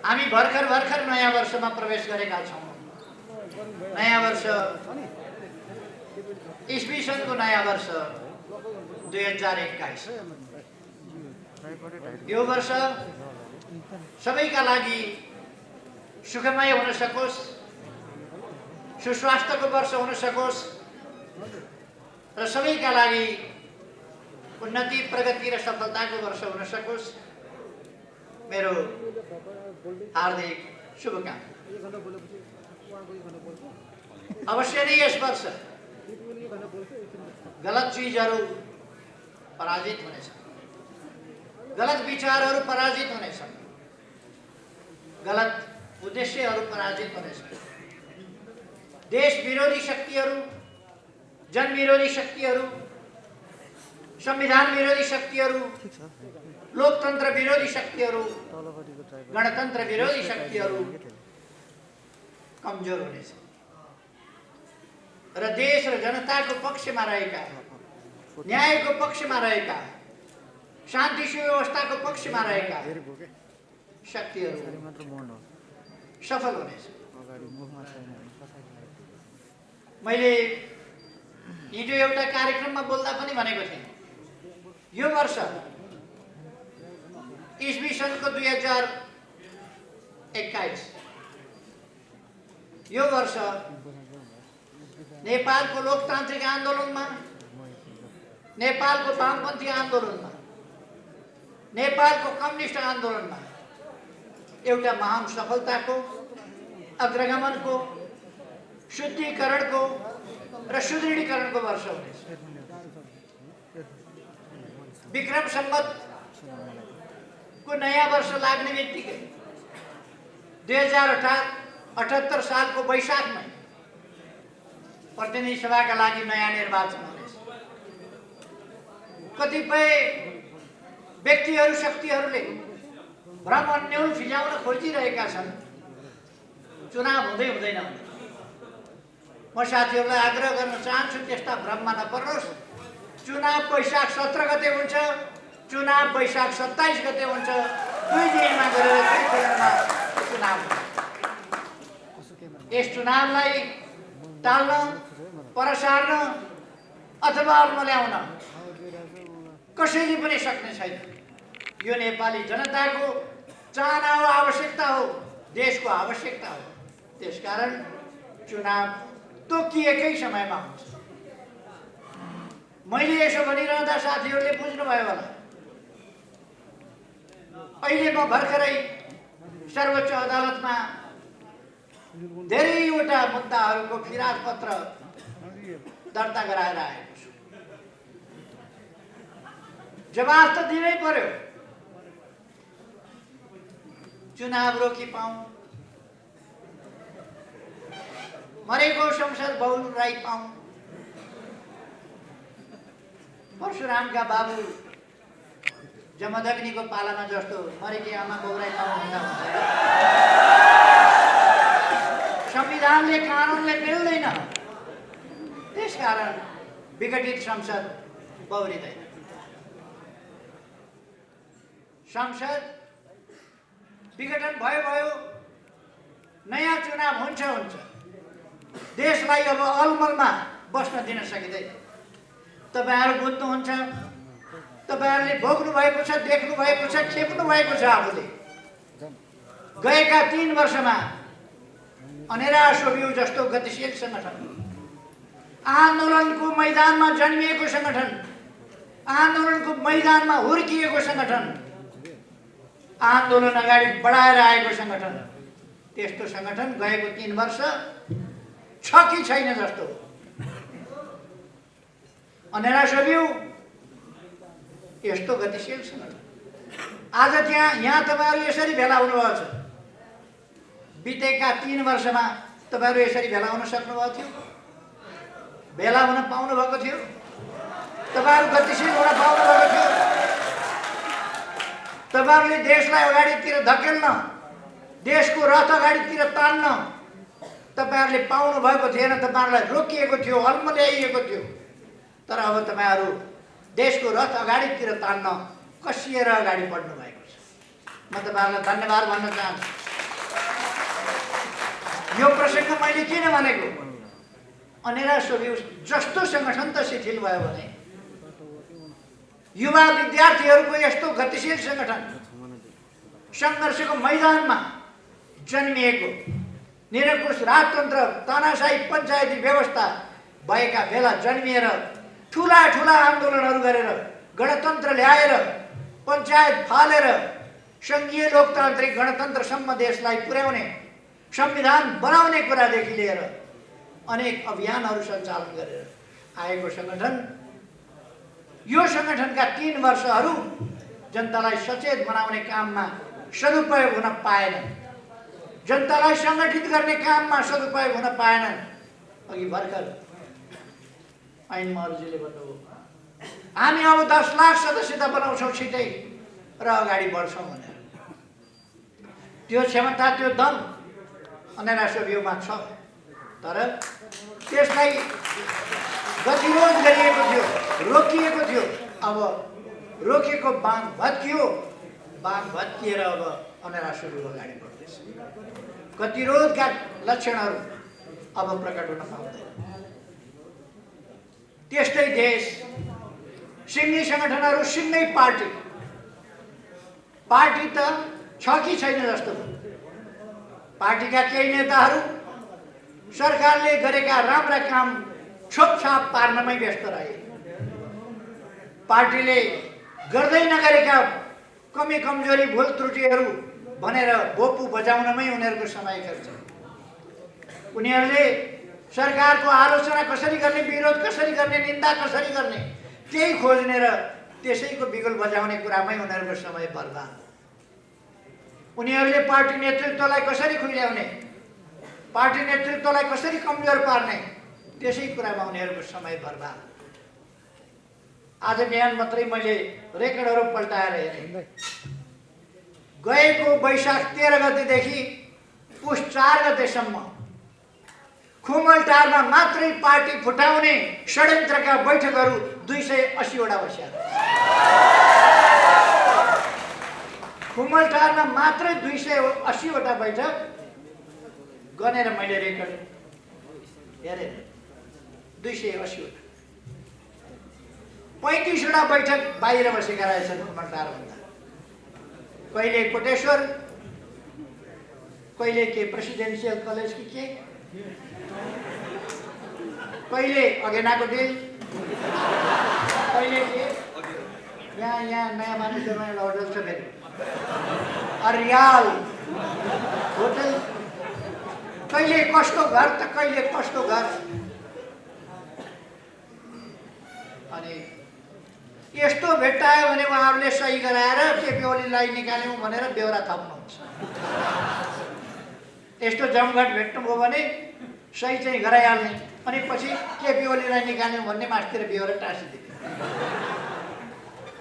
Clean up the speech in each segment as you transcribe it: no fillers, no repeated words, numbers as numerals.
हामी भर्खर भर्खर नयाँ वर्षमा प्रवेश गरेका छौँ। नयाँ वर्ष ईस्वी सनको नयाँ वर्ष 2021। यो वर्ष सबैका लागि सुखमय हुन सकोस्, सुस्वास्थ्यको वर्ष हुन सकोस् र सबैका लागि उन्नति, प्रगति र सफलताको वर्ष हुन सकोस्। मेरो हार्दिक शुभकामना। अवश्य नै यस वर्ष गलत चीजहरू पराजित हुनेछन्, गलत विचारहरू पराजित हुनेछन्, गलत उद्देश्यहरू पराजित हुनेछन्। देश विरोधी शक्तिहरू, जन विरोधी शक्तिहरू, संविधान विरोधी शक्तिहरू, लोकतन्त्र विरोधी शक्तिहरू, गणतन्त्र विरोधी शक्तिहरू कमजोर हुनेछन् र देश र जनताको पक्षमा रहेका, न्यायको पक्षमा रहेका, शान्ति सुव्यवस्थाको पक्षमा रहेका शक्तिहरू सफल हुनेछन्। मैले हिजो एउटा कार्यक्रममा बोल्दा पनि भनेको थिएँ, यो वर्ष ईस्वी सनको 2021 यो वर्ष नेपालको लोकतान्त्रिक आन्दोलनमा, नेपालको वामपन्थी आन्दोलनमा, नेपालको कम्युनिस्ट आन्दोलनमा एउटा महान सफलताको, अग्रगमनको, शुद्धिकरणको र सुदृढीकरणको वर्ष हुनेछ। विक्रम सम्वतको नयाँ वर्ष लाग्ने बित्तिकै 2078 सालको वैशाखमा प्रतिनिधि सभाका लागि नयाँ निर्वाचन हुनेछ। कतिपय व्यक्तिहरू, शक्तिहरूले भ्रम अन्यल फिजाउन खोजिरहेका छन्, चुनाव हुँदै हुँदैन। म साथीहरूलाई आग्रह गर्न चाहन्छु, त्यस्ता भ्रममा नपर्नुहोस्। चुनाव वैशाख 17 गते हुन्छ, चुनाव वैशाख 27 गते हुन्छ। 2 दिनमा गरेर 2 चरणमा चुनाव हुन्छ। यस चुनावलाई टाल्न, पर सार्न अथवा अल्म ल्याउन कसैले पनि सक्ने छैन। यो नेपाली जनताको चाहना हो, आवश्यकता हो, देशको आवश्यकता हो। त्यसकारण चुनाव तोकिएकै समयमा हुन्छ। मैले यसो भनिरहँदा साथीहरूले बुझ्नुभयो होला, अहिले म भर्खरै सर्वोच्च अदालतमा धेरैवटा मुद्दाहरूको फिराद पत्र दर्ता गराएर आएको छु। जवाफ त दिनै पर्यो। चुनाव रोकी पाऊँ, मरेको संसद बहुराई पाऊँ, परशुरामका बाबु जमदग्नीको पालामा जस्तो मरेकी आमा बहुराई पाऊँ भन्दा हुन्छ। संविधानले, कानुनले मिल्दैन। त्यसकारण विघटित संसद बहुरिँदैन। संसद विघटन भयो, नयाँ चुनाव हुन्छ। देशलाई अब अलमलमा बस्न दिन सकिँदैन। तपाईहरु बुझ्नुहुन्छ, तपाईहरुले भोग्नु भएको छ, देख्नु भएको छ, खेप्नु भएको छ। आफूले गएका 3 वर्षमा अनेरा सोभियो जस्तो गतिशील संगठन, आन्दोलनको मैदानमा जन्मिएको संगठन, आन्दोलनको मैदानमा हुर्किएको संगठन, आन्दोलन अगाडि बढाएर आएको संगठन, त्यस्तो संगठन गएको 3 वर्ष छ कि छैन जस्तो अनेरा सोभियो यस्तो गतिशील संगठन। आज यहाँ तपाईहरु यसरी भेला हुनुभएको छ। बितेका 3 वर्षमा तपाईहरु यसरी भेला हुन सक्नुभएको थियो? भेला हुन पाउनु भएको थियो? तपाईहरु गतिशील हुन पाउनु भएको थियो? तपाईहरुले देशलाई अगाडितिर धकेल्न, देशको रथ अगाडितिर तान्न तपाईहरुले पाउनु भएको थिएन। तपाईहरुलाई रोकिएको थियो, अल्म ल्याइएको थियो। तर अब तपाईहरु देशको रथ अगाडितिर तान्न कसिएर अगाडि बढ्नु भएको छ। म तपाईहरुलाई धन्यवाद भन्न चाहन्छु। यो प्रसङ्ग मैले किन भनेको, अनेरा सोभियु जस्तो सङ्गठन त शिथिल भयो भने युवा विद्यार्थीहरूको यस्तो गतिशील सङ्गठन सङ्घर्षको मैदानमा जन्मिएको निरङ्कुश राजतन्त्र तानाशाही पञ्चायती व्यवस्था भएका बेला जन्मिएर ठुला ठुला आन्दोलनहरू गरेर गणतन्त्र ल्याएर पञ्चायत फालेर सङ्घीय लोकतान्त्रिक गणतन्त्रसम्म देशलाई पुर्याउने संविधान बनाउने कुरादेखि लिएर अनेक अभियानहरू सञ्चालन गरेर आएको सङ्गठन। यो सङ्गठनका 3 वर्षहरू जनतालाई सचेत बनाउने काममा सदुपयोग हुन पाएनन्, जनतालाई सङ्गठित गर्ने काममा सदुपयोग हुन पाएनन्। अघि भर्खर ऐन महर्जीले भन्नुभयो हामी अब 10 लाख सदस्यता बनाउँछौँ छिटै र अगाडि बढ्छौँ भनेर। त्यो क्षमता त्यो दम अनेरा सोभियुमा छ, तर त्यसलाई गतिरोध गरिएको थियो, रोकिएको थियो। अब रोकेको बाँध भत्कियो, बाँध भत्किएर अब अनेरा सोभियु अगाडि बढ्दैछ। गतिरोधका लक्षणहरू अब प्रकट हुन पाउँदैन। त्यस्तै देश सिङ्गी सङ्गठनहरू सिङ्गै पार्टी त छ कि छैन जस्तो। पार्टीका केही नेताहरू सरकारले गरेका राम्रा काम छोपछाप पार्नमै व्यस्त रहे। पार्टीले गर्दै नगरेका कमी कमजोरी भुल त्रुटिहरू भनेर बोपु बजाउनमै उनीहरूको समय खर्च। उनीहरूले सरकारको आलोचना कसरी गर्ने, विरोध कसरी गर्ने, निन्दा कसरी गर्ने त्यही खोज्ने र त्यसैको बिगुल बजाउने कुरामै उनीहरूको समय बर्बाद। उनीहरूले पार्टी नेतृत्वलाई कसरी खुइल्याउने, पार्टी नेतृत्वलाई कसरी कमजोर पार्ने त्यसै कुरामा उनीहरूको समय बर्बाद। आज बिहान मात्रै मैले रेकर्डहरू पल्टाएर हेरेँ। गएको वैशाख 13 गतेदेखि पुष 4 गतेसम्म खुमलटारमा मात्रै पार्टी फुटाउने षड्यन्त्रका बैठकहरू 280 वटा बस्या। खुमलटारमा मात्रै 280 वटा बैठक गनेर मैले रेकर्ड हेरेँ। 280 वटा, 35 वटा बैठक बाहिर बसेका रहेछन् खुमलटारभन्दा। कहिले कोटेश्वर, कहिले के प्रेसिडेन्सियल कलेज कि के, कहिले अगेनाको डिल, कहिले के यहाँ नयाँ मानिसमा एउटा होटल छ फेरि अरियाल होटल, कहिले कसको घर त कहिले कसको घर। अनि यस्तो भेट्टायो भने उहाँहरूले सही गराएर केपी ओलीलाई निकाल्यौँ भनेर बेहोरा थप्नुहुन्छ। यस्तो जमघट भेट्नुभयो भने सही चाहिँ गराइहाल्ने, अनि पछि केपी ओलीलाई निकाल्यौँ भन्ने मास्तिर बेहोरा टाँसिदिने,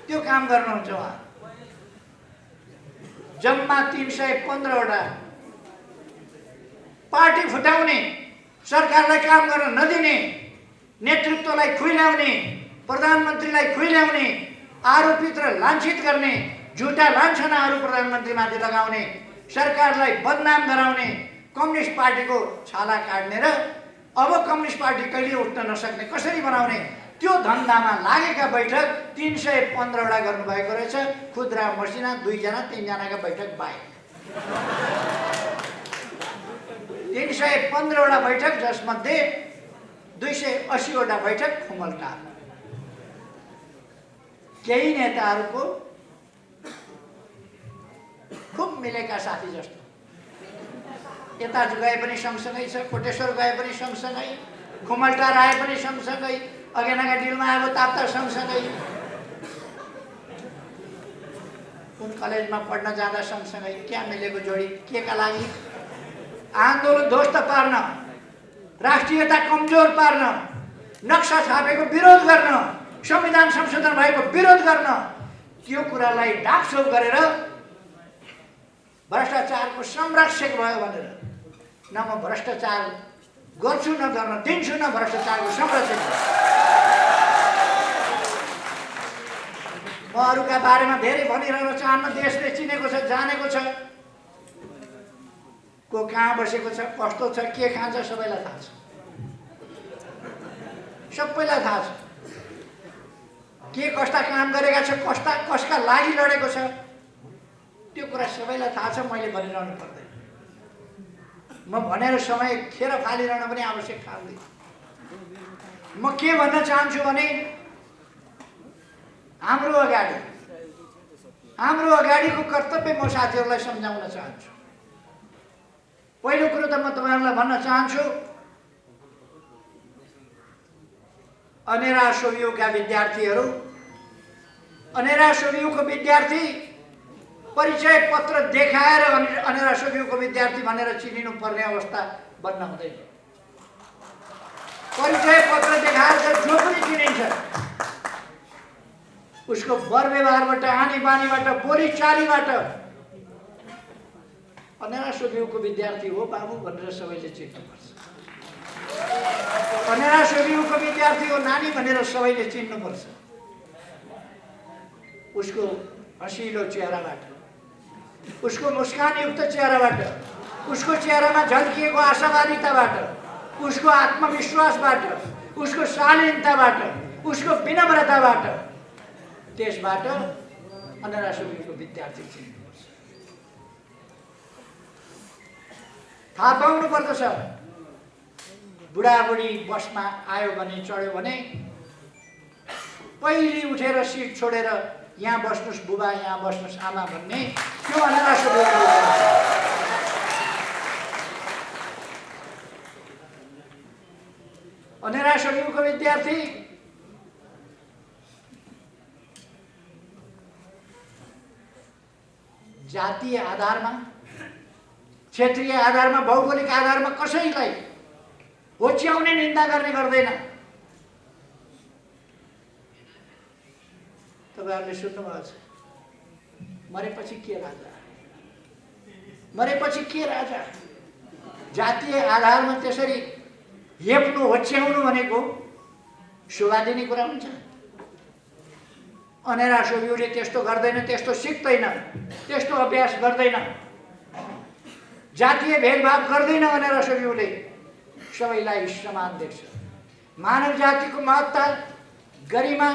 त्यो काम गर्नुहुन्छ उहाँ। जम्मा 315 वटा पार्टी फुटाउने, सरकारलाई काम गर्न नदिने, नेतृत्वलाई खुइल्याउने, प्रधानमन्त्रीलाई खुइल्याउने, आरोपित र लाञ्छित गर्ने, झुटा लान्छनाहरू प्रधानमन्त्रीमाथि लगाउने, सरकारलाई बदनाम गराउने, कम्युनिस्ट पार्टीको छाला काट्ने र अब कम्युनिस्ट पार्टी कहिले उठ्न नसक्ने कसरी बनाउने त्यो धन्दामा लागेका बैठक 315 वटा गर्नुभएको रहेछ। खुद्रा मसिना 2 जना 3 जनाका बैठक बाहेक 315 वटा बैठक, जसमध्ये 280 वटा बैठक खुमलटार। केही नेताहरूको खुब मिलेका साथी जस्तो, यता गए पनि सँगसँगै छ, कोटेश्वर गए पनि सँगसँगै, खुमलटार आए पनि सँगसँगै, अगेनाका डिलमा आएको ताप्ता सँगसँगै, कुन कलेजमा पढ्न जाँदा सँगसँगै। क्या मिलेको जोडी, के का लागि? आन्दोलन ध्वस्त पार्न, राष्ट्रियता कमजोर पार्न, नक्सा छापेको विरोध गर्न, संविधान संशोधन भएको विरोध गर्न, त्यो कुरालाई ढाकछोप गरेर भ्रष्टाचारको संरक्षक भयो भनेर न म भ्रष्टाचार गर्छु न गर्न दिन्छु न भ्रष्टाचारको संरक्षक। म अरूका बारेमा धेरै भनिरहन चाहन्न, देशले चिनेको छ, जानेको छ। को कहाँ बसेको छ, कस्तो छ, के खान्छ सबैलाई थाहा छ। सबैलाई थाहा छ के कस्ता काम गरेका छ, कसका लागि लडेको छ, त्यो कुरा सबैलाई थाहा छ। मैले भनिरहनु पर्दैन, म भनेर समय खेर फालिरहन पनि आवश्यक ठान्दिनँ। म के भन्न चाहन्छु भने हाम्रो अगाडिको कर्तव्य म साथीहरूलाई सम्झाउन चाहन्छु। पहिलो कुरो त म तपाईहरुलाई भन्न चाहन्छु, अनेरा सोभियूका विद्यार्थीहरू, अनेरा सोभियूको विद्यार्थी परिचय पत्र देखाएर अनेरा सोभियूको विद्यार्थी भनेर चिनिनु पर्ने अवस्था बन्न हुँदैन। परिचय पत्र देखाएर जो पनि चिनिन्छ उसको वर व्यवहारबाट, आनी बानीबाट, बोलीचालीबाट अनेरा सोभियूको विद्यार्थी हो बाबु भनेर सबैले चिन्नुपर्छ। अनेरा सोभियूको विद्यार्थी हो नानी भनेर सबैले चिन्नुपर्छ। उसको हँसिलो चेहराबाट, उसको मुस्कानयुक्त चेहराबाट, उसको चेहरामा झल्किएको आशावादिताबाट, उसको आत्मविश्वासबाट, उसको शालीनताबाट, उसको विनम्रताबाट, त्यसबाट अनेरा सोभियूको विद्यार्थी चिन्नुपर्छ। थाहा पाउनु पर्दछ बुढाबुढी बसमा आयो भने, चढ्यो भने पहिले उठेर सिट छोडेर यहाँ बस्नुस् बुबा, यहाँ बस्नुस् आमा भन्ने त्यो अनेरा सोभियूको विद्यार्थी। अनेरा सोभियूको विद्यार्थी जातीय आधारमा, क्षेत्रीय आधारमा, भौगोलिक आधारमा कसैलाई होच्याउने निन्दा गर्ने गर्दैन। तपाईहरुले सुन्नुभएको छ, मरेपछि के राजा, मरेपछि के राजा। जातीय आधारमा त्यसरी हेप्नु, होच्याउनु भनेको शोभा दिने कुरा हुन्छ। अनेरा सोभियूले त्यस्तो गर्दैन, त्यस्तो सिक्दैन, त्यस्तो अभ्यास गर्दैन, जातीय भेदभाव गर्दैन। अनेरा सोभियूले सबैलाई समान देख्छ। मानव जातिको महत्ता, गरिमा,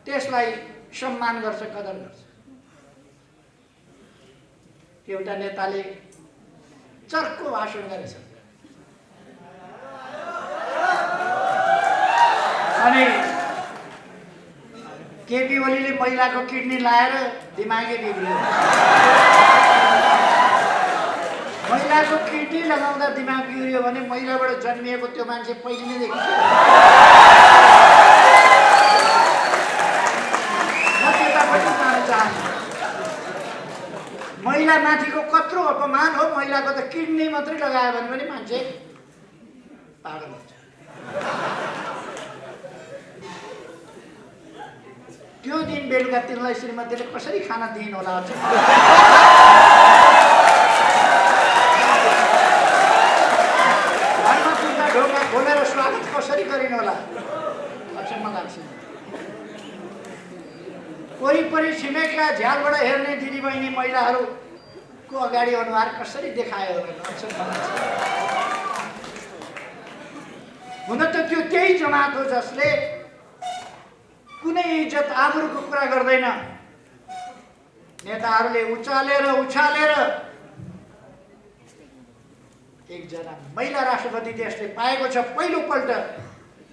त्यसलाई सम्मान गर्छ, कदर गर्छ। एउटा नेताले चर्को भाषण गरेछ अनि केपी ओलीले महिलाको किडनी लाएर दिमागै बिग्रियो। महिलाको किडनी लगाउँदा दिमाग बिग्रियो भने महिलाबाट जन्मिएको त्यो मान्छे पहिले नै देखिन्छ। म त्यतापट्टि जान चाहन्छु। महिला माथिको कत्रो अपमान हो। महिलाको त किडनी मात्रै लगायो भने पनि मान्छे पागल हुन्छ। त्यो दिन बेलुका तिनलाई श्रीमतीले कसरी खाना दिइन् होला, घरमा पुग्दा ढोका खोलेर स्वागत कसरी गरिन् होला, अचम्म लाग्छ। वरिपरि छिमेकका झ्यालबाट हेर्ने दिदीबहिनी महिलाहरूको अगाडि अनुहार कसरी देखायो होला, अचम्म लाग्छ। हुन त त्यो त्यही जमात हो जसले कुनै इज्जत आबरुको कुरा गर्दैन। नेताहरूले उचालेर एकजना महिला राष्ट्रपति देशले पाएको छ। पहिलोपल्ट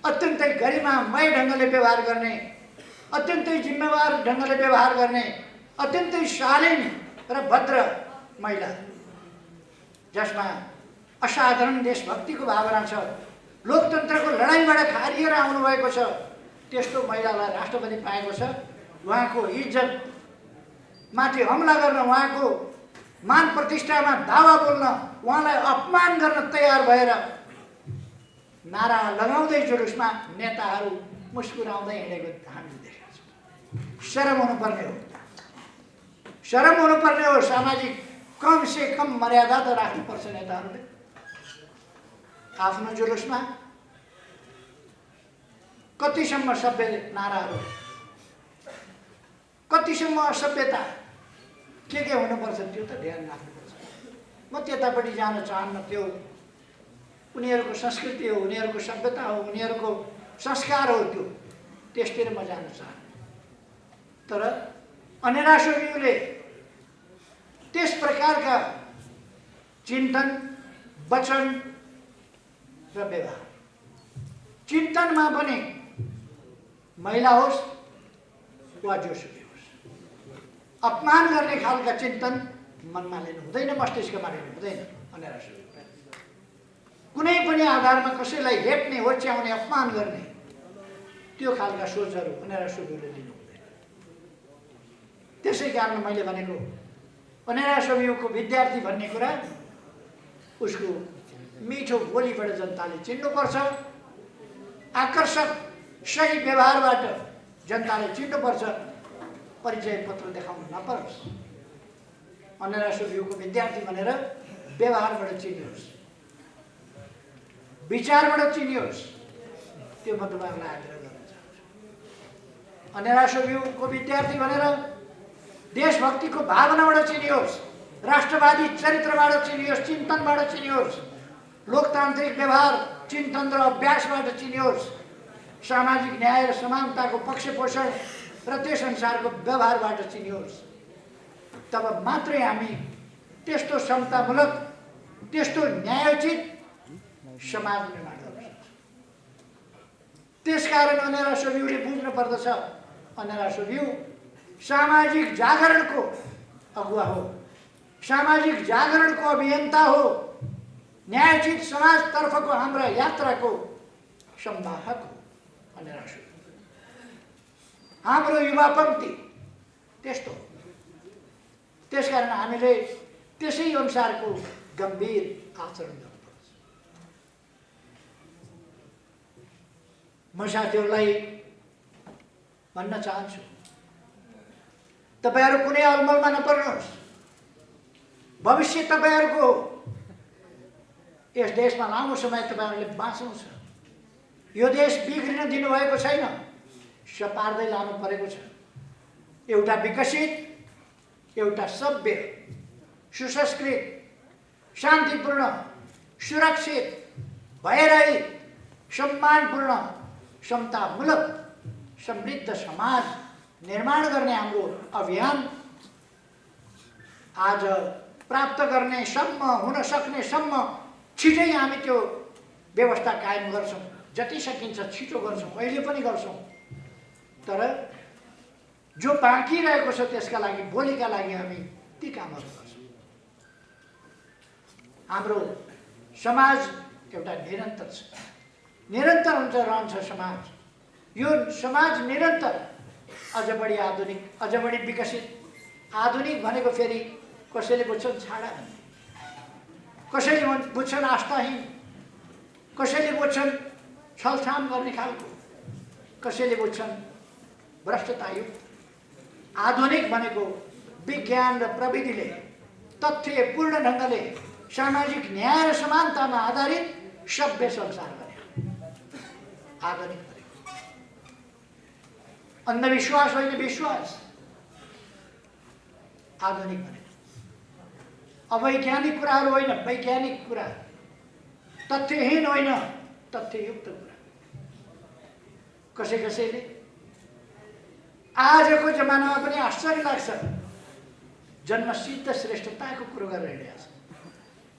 अत्यन्तै गरिमामय ढङ्गले व्यवहार गर्ने, अत्यन्तै जिम्मेवार ढङ्गले व्यवहार गर्ने, अत्यन्तै शालीन र भद्र महिला, जसमा असाधारण देशभक्तिको भावना छ, लोकतन्त्रको लडाइँबाट खारिएर आउनुभएको छ, त्यस्तो महिलालाई राष्ट्रपति पाएको छ। उहाँको इज्जत माथि हमला गर्न, उहाँको मान प्रतिष्ठामा दावा बोल्न, उहाँलाई अपमान गर्न तयार भएर नारा लगाउँदै जुलुसमा नेताहरू मुस्कुराउँदै हिँडेको हामीले देखेका छौँ। शरम हुनुपर्ने हो, शरम हुनुपर्ने हो। सामाजिक कम से कम मर्यादा त राख्नुपर्छ नेताहरूले। आफ्नो जुलुसमा कतिसम्म सभ्य नाराहरू, कतिसम्म असभ्यता के हुनुपर्छ त्यो त ध्यान राख्नुपर्छ। म त्यतापट्टि जान चाहन्न। त्यो उनीहरूको संस्कृति हो, उनीहरूको सभ्यता हो, उनीहरूको संस्कार हो, त्यसतिर म जान चाहन्न। तर अनेरासोभियुले त्यस प्रकारका चिन्तन, वचन र व्यवहार, चिन्तनमा पनि महिला होस् वा जोसुकै होस्, अपमान गर्ने खालका चिन्तन मनमा लिनु हुँदैन, मस्तिष्कमा लिनु हुँदैन। अनेरासोभियु कुनै पनि आधारमा कसैलाई हेप्ने, होच्याउने, अपमान गर्ने त्यो खालका सोचहरू अनेरासोभियुले लिनु हुँदैन। त्यसै कारण मैले भनेको अनेरासोभियुको विद्यार्थी भन्ने कुरा उसको मिठो बोलीबाट जनताले चिन्नुपर्छ, आकर्षक सही व्यवहारबाट जनताले चिन्नुपर्छ, परिचय पत्र देखाउनु नपरोस्। अनेरासोभियुको विद्यार्थी भनेर व्यवहारबाट चिनियोस्, विचारबाट चिनियोस्, त्यो म तपाईँहरूलाई आग्रह गर्न चाहन्छु। अनेरासोभियुको विद्यार्थी भनेर देशभक्तिको भावनाबाट चिनियोस्, राष्ट्रवादी चरित्रबाट चिनियोस्, चिन्तनबाट चिनियोस्, लोकतान्त्रिक व्यवहार चिन्तन र अभ्यासबाट चिनियोस्, सामाजिक न्याय र समानताको पक्ष पोषण र त्यस अनुसारको व्यवहारबाट चिनियोस्। तब मात्रै हामी त्यस्तो समतामूलक, त्यस्तो न्यायोचित समाज निर्माण गर्न सक्छौँ। त्यसकारण अनेरासोभियुले बुझ्नु पर्दछ, अनेरासोभियु सामाजिक जागरणको अगुवा हो, सामाजिक जागरणको अभियन्ता हो, न्यायोचित समाजतर्फको हाम्रा यात्राको संवाहक हो। अनेरासोभियु हाम्रो युवा पङ्क्ति त्यस्तो। त्यसकारण हामीले त्यसै अनुसारको गम्भीर आचरण गर्नुपर्छ। म साथीहरूलाई भन्न चाहन्छु, तपाईहरू कुनै अलमलमा नपर्नुहोस्। भविष्य तपाईहरूको हो। यस देशमा लामो समय तपाईहरूले बाँच्नु छ। यो देश बिग्रिन दिनुभएको छैन, सपार्दै लानु परेको छ। एउटा विकसित, एउटा सभ्य, सुसंस्कृत, शान्तिपूर्ण, सुरक्षित, भयरहित, सम्मानपूर्ण, समतामूलक, समृद्ध समाज निर्माण गर्ने हाम्रो अभियान आज प्राप्त गर्ने सम्म, हुन सक्ने सम्म छिटै हामी त्यो व्यवस्था कायम गर्छौँ। जति सकिन्छ छिटो गर्छौँ, अहिले पनि गर्छौँ। तर जो बाँकी रहेको छ त्यसका लागि, भोलिका लागि हामी ती कामहरू गर्छौँ। हाम्रो समाज एउटा निरन्तर छ, निरन्तर हुन्छ, रहन्छ समाज। यो समाज निरन्तर अझ बढी आधुनिक, अझ बढी विकसित। आधुनिक भनेको फेरि कसैले बुझ्छन् छाडा भन्ने, कसैले बुझ्छन् आस्थाहीन, कसैले बुझ्छन् छलछाम गर्ने खालको, कसैले बुझ्छन् भ्रष्टतायुक्त। आधुनिक भनेको विज्ञान र प्रविधिले तथ्यपूर्ण ढङ्गले सामाजिक न्याय र समानतामा आधारित सभ्य संसार गरे आधुनिक भनेको। अन्धविश्वास होइन, विश्वास आधुनिक भनेको। अवैज्ञानिक कुराहरू होइन, वैज्ञानिक कुरा। तथ्यहीन होइन, तथ्ययुक्त कुरा। कसैले आजको जमानामा पनि आश्चर्य लाग्छ, जन्मसिद्ध श्रेष्ठताको कुरो गरेर हिँडेको छ।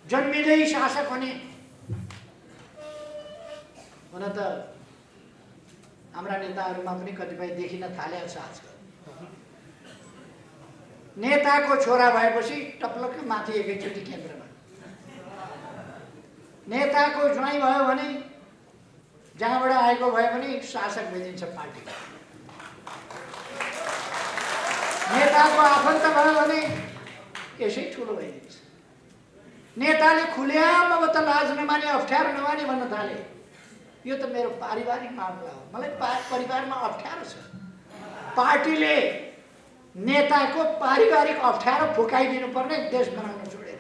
जन्मिँदै शासक हुने। हुन त हाम्रा नेताहरूमा पनि कतिपय देखिन थालेको छ आजकल। नेताको छोरा भएपछि टप्लक्क माथि एकैचोटि केन्द्रमा, नेताको ज्वाइँ भयो भने जहाँबाट आएको भए पनि शासक भइदिन्छ पार्टी। नेताको आफन्त भयो भने यसै ठुलो भइदिन्छ। नेताले खुलेआम अब त लाज नमाने, अप्ठ्यारो नमाने भन्न थाले। यो त मेरो पारिवारिक मामला हो, मलाई परिवारमा अप्ठ्यारो छ। पार्टीले नेताको पारिवारिक अप्ठ्यारो फुकाइदिनु पर्ने, देश बनाउन छोडेर।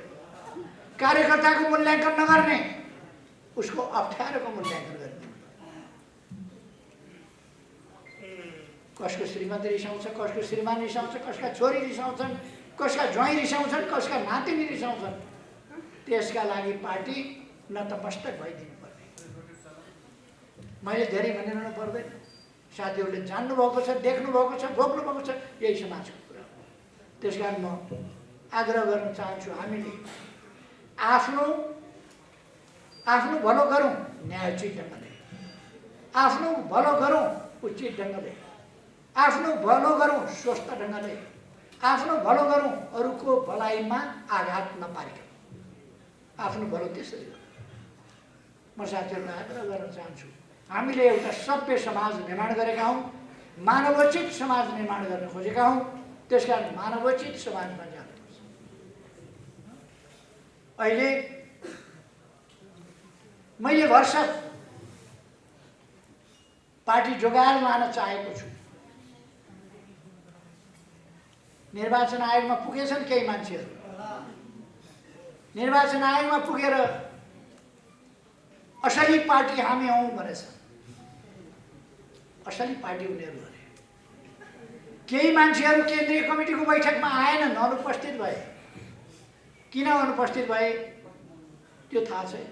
कार्यकर्ताको मूल्याङ्कन नगर्ने, उसको अप्ठ्यारोको मूल्याङ्कन गर्ने। कसको श्रीमती रिसाउँछ, कसको श्रीमान रिसाउँछ, कसका छोरी रिसाउँछन्, कसका ज्वाइँ रिसाउँछन्, कसका नातिनी रिसाउँछन्। त्यसका लागि पार्टी नतमस्तक भइदिनु पर्ने। मैले धेरै भनिरहनु पर्दैन, साथीहरूले जान्नुभएको छ, देख्नुभएको छ, भोग्नुभएको छ, यही समाजको कुरा हो। त्यस कारण म आग्रह गर्न चाहन्छु, हामीले आफ्नो भलो गरौँ न्यायोचित ढङ्गले, आफ्नो भलो गरौँ उचित ढङ्गले, आफ्नो भलो गरौँ स्वस्थ ढङ्गले, आफ्नो भलो गरौँ अरूको भलाइमा आघात नपारिकन, आफ्नो भलो त्यसरी गरौँ। म साथीहरूलाई आग्रह गर्न चाहन्छु, हामीले एउटा सभ्य समाज निर्माण गरेका हौँ, मानवोचित समाज निर्माण गर्न खोजेका हौँ। त्यसकारण मानवोचित समाजमा जानुपर्छ। अहिले मैले भरसक पार्टी जोगाएर लान चाहेको छु। निर्वाचन आयोगमा पुगेछन् केही मान्छेहरू, निर्वाचन आयोगमा पुगेर असली पार्टी हामी हौँ भनेछ। असली पार्टी उनीहरू भने केही मान्छेहरू केन्द्रीय कमिटीको बैठकमा आएनन्, अनुपस्थित भए। किन अनुपस्थित भए त्यो थाहा छैन।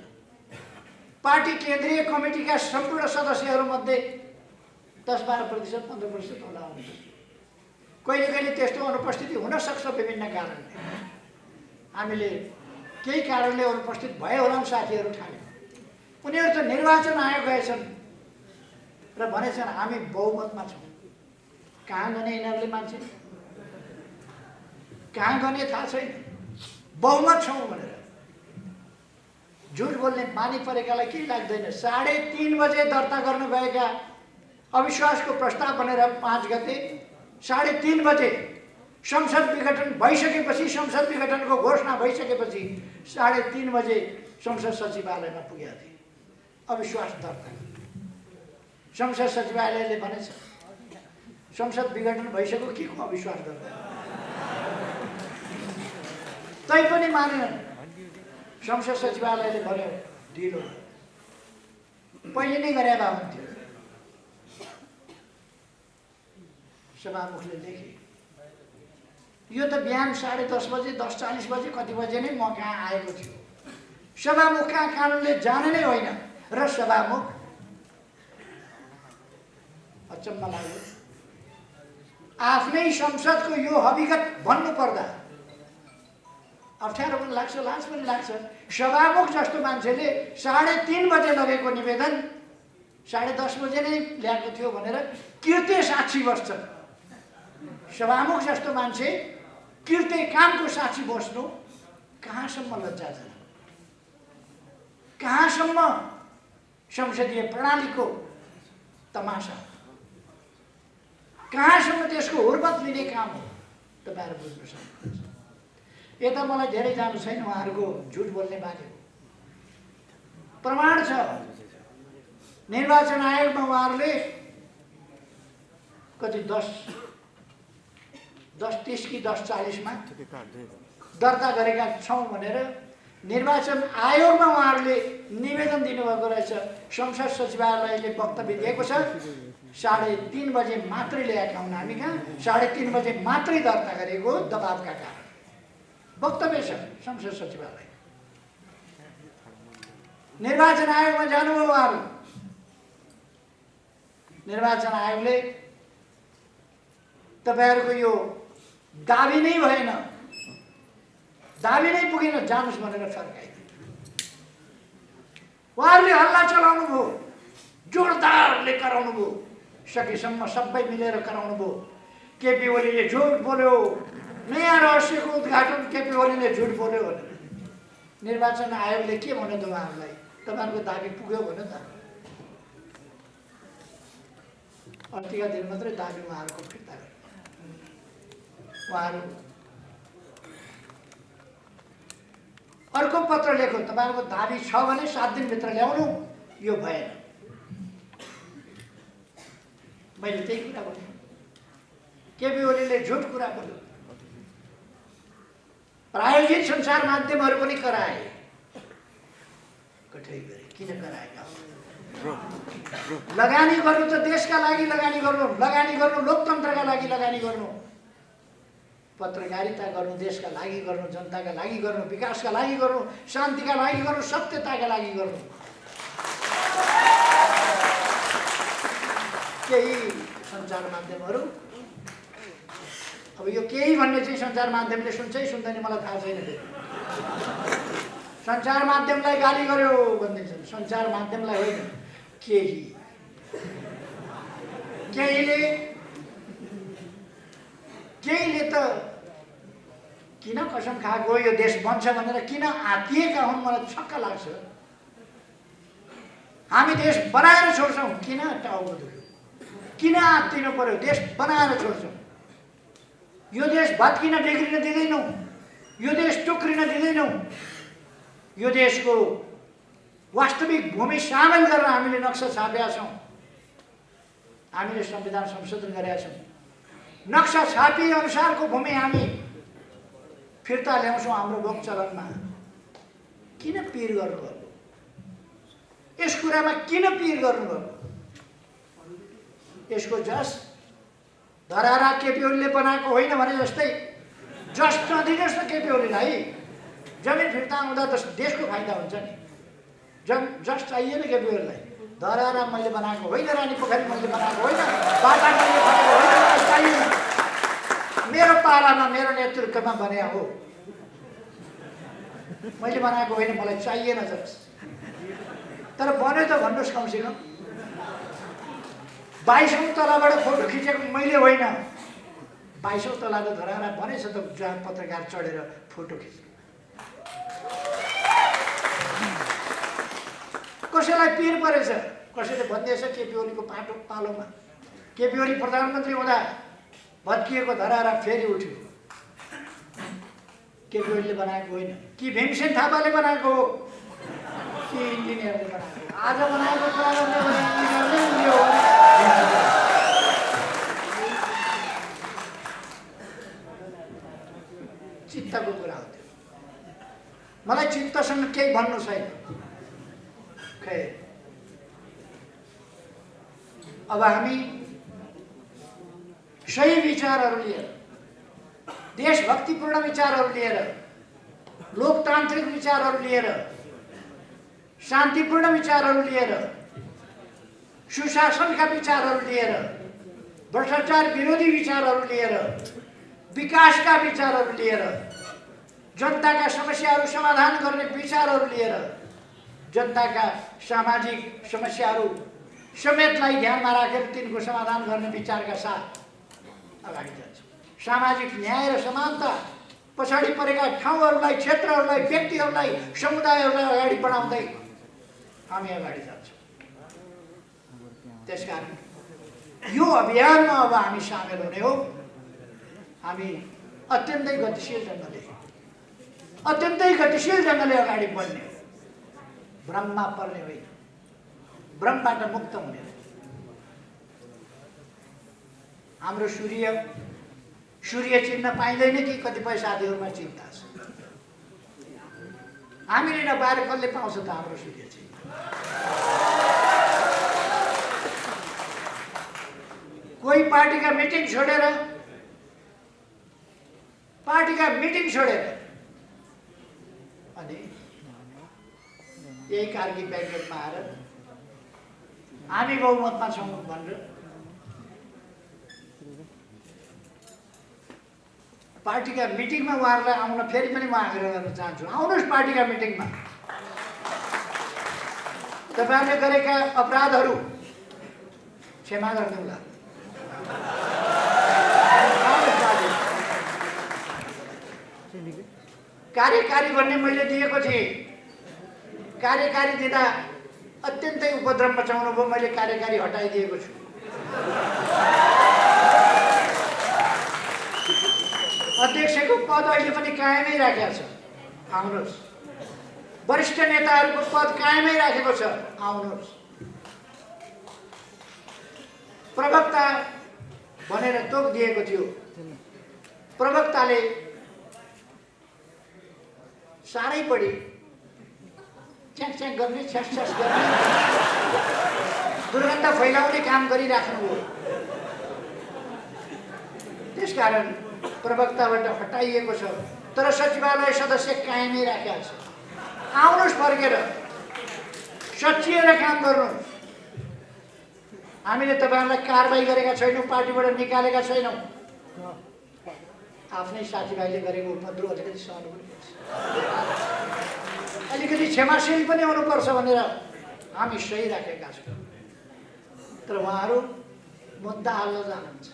पार्टी केन्द्रीय कमिटीका सम्पूर्ण सदस्यहरूमध्ये 10-12%, 15% होला हुन्छ। कहिले कहिले त्यस्तो अनुपस्थिति हुन सक्छ विभिन्न कारणले। हामीले केही कारणले अनुपस्थित भए होला साथीहरू ठान्यौँ। उनीहरू त निर्वाचन आयोग गएछन् र भनेछन् हामी बहुमतमा छौँ। कहाँ गने यिनीहरूले मान्छे, कहाँ गने थाहा छैन, बहुमत छौँ भनेर। झुट बोल्ने बानी परेकालाई केही लाग्दैन। 3:30 बजे दर्ता गर्न गएका अविश्वासको प्रस्ताव भनेर 5 गते 3:30 बजे संसद विघटन भइसकेपछि, संसद विघटनको घोषणा भइसकेपछि 3:30 बजे संसद सचिवालयमा पुगेका थिए अविश्वास दर्ता। संसद सचिवालयले भनेछ संसद विघटन भइसक्यो, के को अविश्वास दर्ता? तैपनि मानेनन्। संसद सचिवालयले भन्यो ढिलो, पहिले नै गरे भए हुन्थ्यो। सभामुखले लेखे यो त बिहान 10:30 बजे 10:40 बजे कति बजे नै म कहाँ आएको थियो। सभामुख कहाँ कानुनले जाने नै होइन र सभामुख अचम्म लाग्यो। आफ्नै संसदको यो हकीकत भन्नु पर्दा अप्ठ्यारो पनि लाग्छ, लाज पनि लाग्छ। सभामुख जस्तो मान्छेले 3:30 बजे लगेको निवेदन 10:30 बजे नै ल्याएको थियो भनेर कृत्य साक्षी बस्छ। सभामुख जस्तो मान्छे कृत्य कामको साक्षी बस्नु कहाँसम्म लज्जाजनक, कहाँसम्म संसदीय प्रणालीको तमासा, कहाँसम्म त्यसको हुर्बत लिने काम हो, तपाईँहरू बुझ्नु सक्नुहुन्छ। यता मलाई धेरै जानु छैन, उहाँहरूको झुट बोल्ने बानी हो। प्रमाण छ निर्वाचन आयोगमा उहाँहरूले कति 10:30 कि 10:40 मा दर्ता गरेका छौँ भनेर निर्वाचन आयोगमा उहाँहरूले निवेदन दिनुभएको रहेछ। संसद सचिवालयले वक्तव्य दिएको छ 3:30 बजे मात्रै ल्याएका हुन् हामी कहाँ, 3:30 बजे मात्रै दर्ता गरेको दबावका कारण वक्तव्य छ संसद सचिवालय। निर्वाचन आयोगमा जानुभयो उहाँहरू। निर्वाचन आयोगले तपाईँहरूको यो दाबी नै भएन, दाबी नै पुगेन, जानुस् भनेर फर्काइदियो। उहाँहरूले हल्ला चलाउनु भयो, जोरदारले कराउनु भयो, सकेसम्म सबै मिलेर कराउनु भयो। केपी ओलीले झुट बोल्यो, नयाँ रहस्यको उद्घाटन केपी ओलीले झुट बोल्यो भनेर। निर्वाचन आयोगले के भन्यो त उहाँहरूलाई, तपाईँहरूको दाबी पुग्यो भन्यो त। अन्तिका दिन मात्रै दाबी उहाँहरूको फिर्ता गर्यो। उहाँहरू अर्को पत्र लेखो, तपाईँहरूको दाबी छ भने 7 दिनभित्र ल्याउनु, यो भएन। मैले त्यही कुरा भने केपी ओलीले झुट कुरा बोल्यो। प्रायोजित सञ्चार माध्यमहरू पनि कराए, कठै गरे। किन कराएका? लगानी गर्नु त देशका लागि लगानी गर्नु, लगानी गर्नु लोकतन्त्रका लागि लगानी गर्नु। पत्रकारिता गर्नु, देशका लागि गर्नु, जनताका लागि गर्नु, विकासका लागि गर्नु, शान्तिका लागि गर्नु, सत्यताका लागि गर्नु। केही सञ्चार माध्यमहरू अब यो केही भन्ने चाहिँ सञ्चार माध्यमले सुन्छ सुन्दैन मलाई थाहा छैन। सञ्चार माध्यमलाई गाली गर्यो भनिदिन्छन्, सञ्चार माध्यमलाई होइन, केहीले त किन कसम खाएको यो देश बन्छ भनेर किन आत्तिएका हुन् मलाई छक्क लाग्छ। हामी देश बनाएर छोड्छौँ, किन टाउको दुख्यो, किन आत्तिनु पर्यो, देश बनाएर छोड्छौँ। यो देश भत्किन बिग्रिन दिँदैनौँ, यो देश टुक्रिन दिँदैनौँ। यो देशको वास्तविक भूमि सामेल गरेर हामीले नक्सा छापेका छौँ, हामीले संविधान संशोधन गरेका छौँ। नक्सा छापिए अनुसारको भूमि हामी फिर्ता ल्याउँछौँ हाम्रो लोक चलनमा। किन पिर गर्नुभयो, यस कुरामा किन पिर गर्नुभयो? यसको जस धरारा केपी ओलीले बनाएको होइन भने जस्तै जस नदिनुहोस् न केपी ओलीलाई। जमिन फिर्ता आउँदा त देशको फाइदा हुन्छ नि। जस चाहिएन केपी ओलीलाई। धरारा मैले बनाएको होइन, रानी पोखरी मैले बनाएको होइन, बाटा मैले बनाएको होइन, मलाई चाहिएन। मेरो पालामा मेरो नेतृत्वमा बने हो, मैले बनाएको होइन, मलाई चाहिएन जस। तर बन्यो त भन्नुहोस् कमसेकम। 22औं तलाबाट फोटो खिचेको मैले होइन, 22औं तलाको धरारा बनेछ त जहाँ पत्रकार चढेर फोटो खिच्नु। कसैलाई पिर परेछ, कसैले भन्दैछ केपी ओलीको पालोमा केपी ओली प्रधानमन्त्री हुँदा भत्किएको धरारा फेरि उठ्यो। केपी ओलीले बनाएको होइन कि भीमसेन थापाले बनाएको हो कि इन्जिनियरले बनाएको? आज बनाएको कुरा गर्ने भने इन्जिनियरले उयो चित्तको कुरा हो त्यो। मलाई चित्तसँग केही भन्नु छैन। खै अब हामी सही विचारहरू लिएर, देशभक्तिपूर्ण विचारहरू लिएर, लोकतान्त्रिक विचारहरू लिएर, शान्तिपूर्ण विचारहरू लिएर, सुशासनका विचारहरू लिएर, भ्रष्टाचार विरोधी विचारहरू लिएर, विकासका विचारहरू लिएर, जनताका समस्याहरू समाधान गर्ने विचारहरू लिएर, जनताका सामाजिक समस्याहरू समेतलाई ध्यानमा राखेर तिनको समाधान गर्ने विचारका साथ अगाडि जान्छ। सामाजिक न्याय र समानता, पछाडि परेका ठाउँहरूलाई, क्षेत्रहरूलाई, व्यक्तिहरूलाई, समुदायहरूलाई अगाडि बढाउँदै हामी अगाडि जान्छौँ। त्यसकारण यो अभियानमा अब हामी सामेल हुने हो। हामी अत्यन्तै गतिशील ढङ्गले अगाडि बढ्ने हो। भ्रममा पर्ने होइन, भ्रमबाट मुक्त हुने। हाम्रो सूर्य चिन्न पाइँदैन कि कतिपय साथीहरूमा चिन्ता छ। हामीले नपाएर कसले पाउँछ त हाम्रो सूर्य चिन्ह? कोही पार्टीका मिटिङ छोडेर अनि यही कार्की ब्याङ्केटमा आएर हामी बहुमतमा छौँ भनेर पार्टीका मिटिङमा उहाँहरूलाई आउन फेरि पनि म आग्रह गर्न चाहन्छु। आउनुहोस् पार्टीका मिटिङमा। तपाईँहरूले गरेका अपराधहरू क्षमा गरिदिउँला। कार्यकारी भन्ने मैले दिएको थिएँ। कार्यकारी दिँदा अत्यन्तै उपद्रव मचाउनु भयो, मैले कार्यकारी हटाइदिएको छु। अध्यक्षको पद अहिले पनि कायमै राखेको छ, आउनुहोस्। वरिष्ठ नेताहरूको पद कायमै राखेको छ, आउनुहोस्। प्रवक्ता भनेर तोक दिएको थियो, प्रवक्ताले साह्रै बढी च्याक गर्ने, छ्यास गर्ने, दुर्गन्ध फैलाउने काम गरिराख्नु हो। त्यसकारण प्रवक्ताबाट हटाइएको छ, तर सचिवालय सदस्य कायमै राखेको छ। आउनुहोस् फर्केर, सचिएर काम गर्नुहोस्। हामीले तपाईँहरूलाई कारबाही गरेका छैनौँ, पार्टीबाट निकालेका छैनौँ। आफ्नै साथीभाइले गरेको उपद्रव अलिकति सहनु पर्छ, अलिकति क्षमाशील पनि हुनुपर्छ भनेर हामी सही राखेका छौँ। तर उहाँहरू मुद्दा हाल्न जानुहुन्छ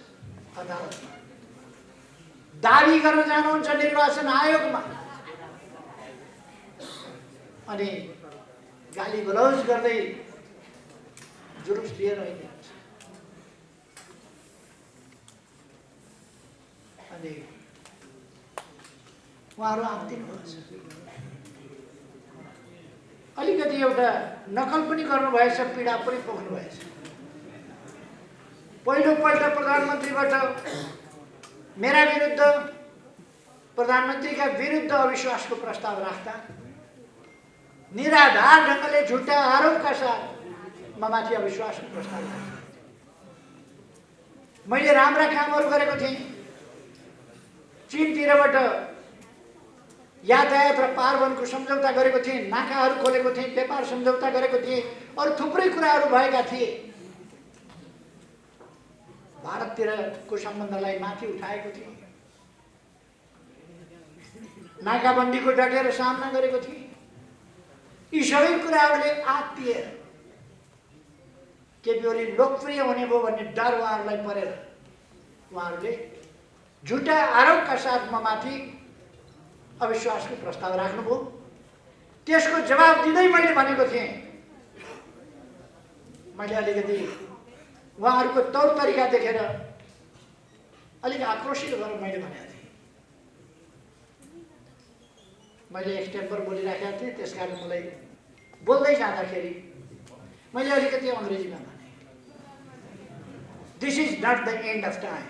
अदालतमा, दाबी गर्न जानुहुन्छ निर्वाचन आयोगमा, अनि गाली गलौज गर्दै जुलुस लिएर हिँड्नुहुन्छ। अनि उहाँहरू आत्तिनुहुन्छ। अलिकति एउटा नकल पनि गर्नुभएछ, पीडा पनि पोख्नुभएछ। पहिलोपल्ट प्रधानमन्त्रीबाट मेरा विरुद्ध, प्रधानमन्त्रीका विरुद्ध अविश्वासको प्रस्ताव राख्दा निराधार ढङ्गले झुटा आरोपका साथ ममाथि अविश्वासको प्रस्ताव राख्दा मैले राम्रा कामहरू गरेको थिएँ। चीनतिरबाट यातायात र पारवनको सम्झौता गरेको थिएँ, नाकाहरू खोलेको थिएँ, व्यापार सम्झौता गरेको थिएँ, अरू थुप्रै कुराहरू भएका थिए। भारततिरको सम्बन्धलाई माथि उठाएको थिएँ, नाकाबन्दीको डटेर सामना गरेको थिएँ। यी सबै कुराहरूले आत्तिएर केपी ओली लोकप्रिय हुने भयो भन्ने डर उहाँहरूलाई परेर उहाँहरूले झुटा आरोपका साथ ममाथि अविश्वासको प्रस्ताव राख्नुभयो। त्यसको जवाब दिँदै मैले भनेको थिएँ, मैले अलिकति उहाँहरूको तौर तरिका देखेर अलिक आक्रोशित भएर मैले भनेको थिएँ। मैले एक्सटेम्पर बोलिराखेको थिएँ, त्यसकारण मलाई बोल्दै जाँदाखेरि मैले अलिकति अङ्ग्रेजीमा भने, this is not the end of time,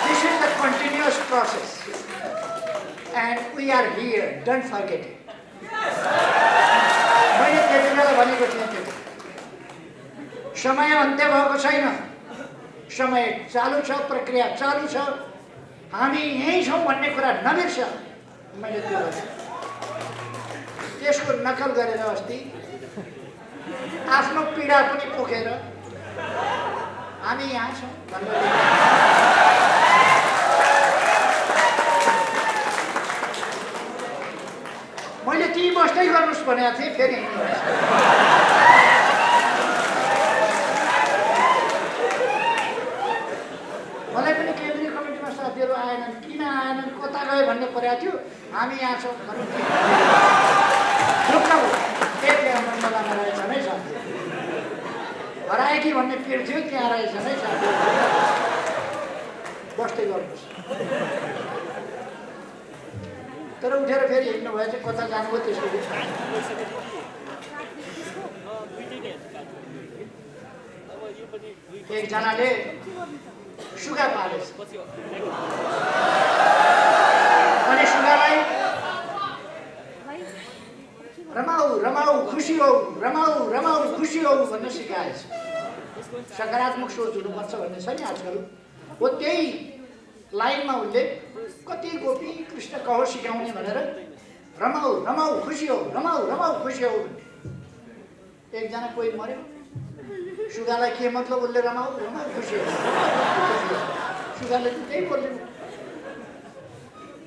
this is the continuous process and we are here, don't forget it. मैले त्यति बेला भनेको थिएँ, समय अन्त्य भएको छैन, समय चालु छ, प्रक्रिया चालु छ, हामी यहीँ छौँ भन्ने कुरा नबिर्स। मैले त्यो भने त्यसको नकल गरेर अस्ति आफ्नो पीडा पनि पोखेर हामी यहाँ छौँ भनेर मैले ती बस्दै गर्नुहोस् भनेको थिएँ। फेरि मलाई पनि केन्द्रीय कमिटीमा साथीहरू आएनन्, किन आएनन्, कता गयो भन्ने परेको थियो। हामी यहाँ छौँ भन्नु ढुक्क हो, त्यहाँ मण्डलामा रहेछ नै साथी, हराए कि भन्ने पिर थियो, त्यहाँ रहेछ नै साथी, बस्दै गर्नुहोस्। तर उठेर फेरि हिँड्नु भएछ, कता जानुभयो त्यसको एकजनाले सुगा पालेछ, अनि सुगालाई रमाऊ रमाऊ खुसी हौ, रमाऊ रमाऊ खुसी हौ भन्न सिकाएछ। सकारात्मक सोच हुनुपर्छ भन्ने छ नि आजकल, हो त्यही लाइनमा उसले कति गोपी कृष्ण कहो सिकाउने भनेर रमाऊ रमाऊ खुसी हौ, रमाऊ रमाऊ खुसी हौ। एकजना कोही मर्यो, सुगालाई के मतलब, उसले रमाऊ रमाऊ खुसी हौ, सुगाले त्यही बोल्यो।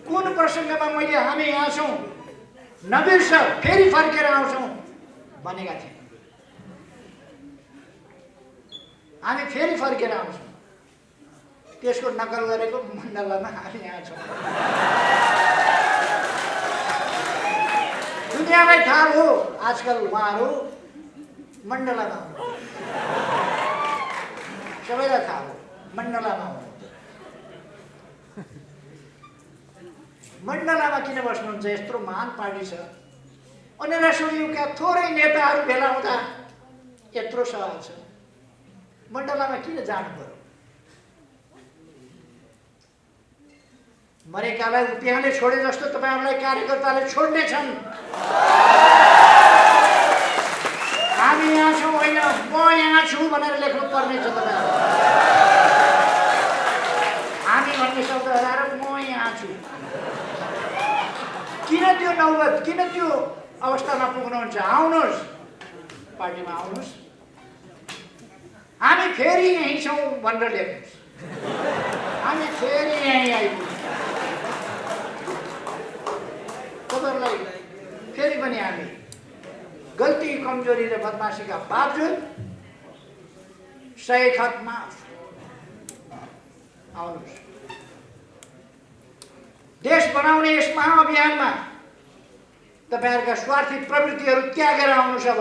कुन प्रसङ्गमा मैले हामी यहाँ छौँ नबिर्स, फेरि फर्केर आउँछौँ भनेका थिएँ। हामी फेरि फर्केर आउँछौँ, त्यसको नकल गरेको मण्डलामा हामी यहाँ छौँ। दुनियाँलाई थाहा हो आजकल उहाँहरू मण्डलामा हुनु, सबैलाई थाहा हो मण्डलामा हुनु। मण्डलामा किन बस्नुहुन्छ? यत्रो महान पार्टी छ, अनि रसोइयुका थोरै नेताहरू भेला हुँदा यत्रो सवाल छ, मण्डलामा किन जानु पर्यो? मरेकालाई उपियाले छोडे जस्तो तपाईँहरूलाई कार्यकर्ताले छोड्ने छन्। हामी यहाँ छौँ होइन, म यहाँ छु भनेर लेख्नु पर्ने छ तपाईँहरू। भन्ने शब्द हराएर म यहाँ छु। किन त्यो नौबत, किन त्यो अवस्थामा पुग्नुहुन्छ? आउनुहोस्, पार्टीमा आउनुहोस्, हामी फेरि यहीँ छौँ भनेर लेख्नुहोस्, हामी फेरि यहीँ आइपुग्छौँ। तपाईँहरूलाई फेरि पनि हामी गल्ती, कमजोरी र बदमासीका बावजुद 100 खत माफ। आउनुहोस्, देश बनाउने यस महाअभियानमा तपाईहरुका स्वार्थी प्रवृत्तिहरू त्यागेर आउनुहोस्। अब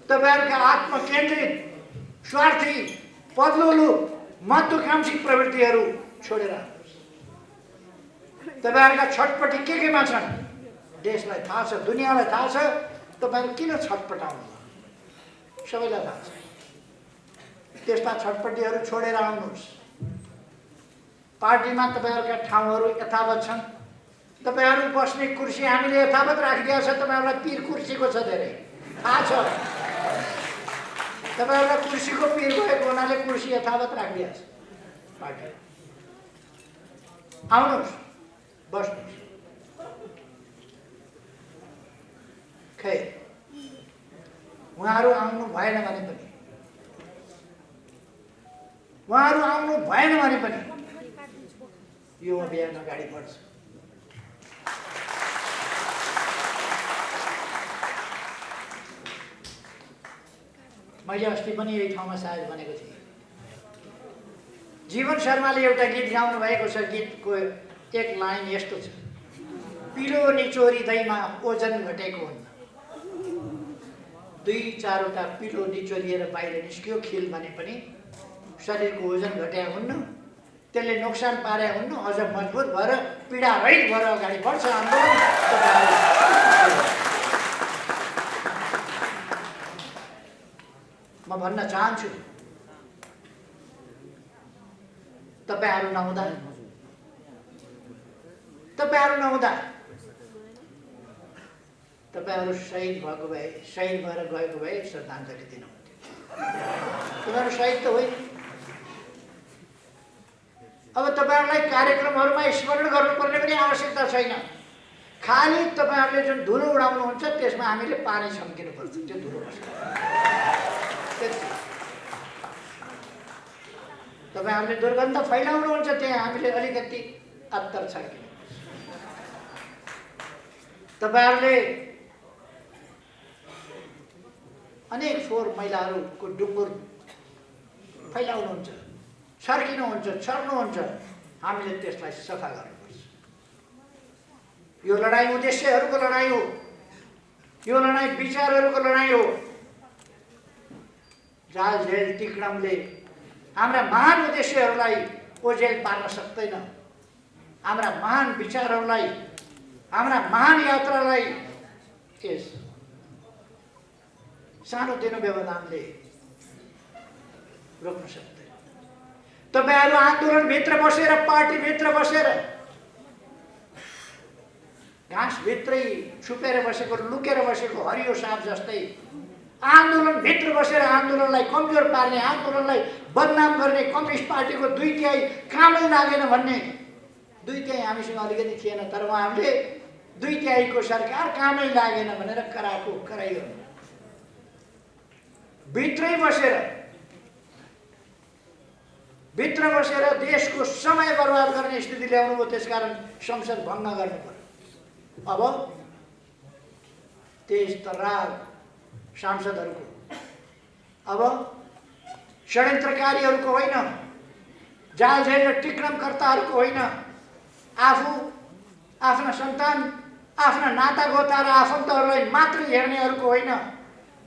तपाईहरुका आत्मकेन्द्रित, स्वार्थी, पदलोलु, महत्त्वाकांक्षी प्रवृत्तिहरू छोडेर आउनुहोस्। तपाईहरुका छटपटी केमा छन् देशलाई थाहा छ, दुनियाँलाई थाहा छ। तपाईहरु किन छटपटाउनु? सबैलाई थाहा छ। त्यस्ता छटपटीहरू छोडेर आउनुहोस्। पार्टीमा तपाईहरुका ठाउँहरू यथावत छन्। तपाईहरु बस्ने कुर्सी हामीले यथावत राखिदिएको छ। तपाईहरुलाई पीर कुर्सीको छ धेरै थाहा छ। तपाईहरुलाई कुर्सीको पीर भएको हुनाले कुर्सी यथावत राखिदिएको छ पार्टी। आउनुहोस्, बस्नुहोस्। खै उहाँहरू आउनु भएन भने पनि, उहाँहरू आउनु भएन भने पनि यो अभियान अगाडि बढ्छ। मैले अस्ति पनि यही ठाउँमा सायद भनेको थिएँ। जीवन शर्माले एउटा गीत गाउनु भएको छ। गीतको एक लाइन यस्तो छ, पिलो निचोरी दैमा ओजन घटेको हुन्न। 2-4वटा पिलो निचोरिएर बाहिर निस्कियो खिल भने पनि शरीरको ओजन घटेको हुन्न, त्यसले नोक्सान पारे हुन्न। अझ मजबुत भएर पीडा रहित भएर अगाडि बढ्छ आन्दोलन। म भन्न चाहन्छु, तपाईहरु नहुँदा तपाईहरु शहीद भएको भए, शहीद भएर गएको भए श्रद्धाञ्जली दिनुहुन्थ्यो। तपाईहरु शहीद त होइन। अब तपाईहरुलाई कार्यक्रमहरुमा स्मरण गर्नुपर्ने पनि आवश्यकता छैन। खाली तपाईहरुले जुन धुलो उडाउनुहुन्छ त्यसमा हामीले पानी छम्किनुपर्छ। त्यो धुलो बस्छ। तपाईहरुले दुर्गन्ध फैलाउनुहुन्छ, त्यहाँ हामीले अलिकति अत्तर छर्किनु। तपाईहरुले अनेक फोहोर मैलाहरूको डुङ्गुर फैलाउनुहुन्छ, छर्किनुहुन्छ, छर्नुहुन्छ। हामीले त्यसलाई सफा गर्नुपर्छ। यो लडाई उद्देश्यहरूको लडाई हो। यो लडाई विचारहरूको लडाई हो। जाल झेल टिक्रमले हाम्रा महान उद्देश्यहरूलाई ओझेल पार्न सक्दैन। हाम्रा महान विचारहरूलाई, हाम्रा महान यात्रालाई यस सानोतिनो व्यवधानले रोक्न सक्दैन। तपाईहरु आन्दोलनभित्र बसेर, पार्टीभित्र बसेर, घाँसभित्रै छुपेर बसेको, लुकेर बसेको हरियो साँप जस्तै आन्दोलनभित्र बसेर आन्दोलनलाई कमजोर पार्ने, आन्दोलनलाई बदनाम गर्ने कम्युनिस्ट पार्टीको 2/3 कामै लागेन भन्ने, 2/3 हामीसँग अलिकति थिएन तर उहाँहरूले 2/3 को सरकार कामै लागेन भनेर कराको कराइ गर्नु। भित्र बसेर देशको समय बर्बाद गर्ने स्थिति ल्याउनु भयो। त्यसकारण संसद भङ्ग गर्नु पर्यो। अब तेज तर्रार सांसदहरूको, अब षड्यन्त्रकारीहरूको होइन, जाल झेल र टिक्रमकर्ताहरूको होइन, आफू आफ्ना सन्तान, आफ्ना नातागोता र आफन्तहरूलाई मात्र हेर्नेहरूको होइन,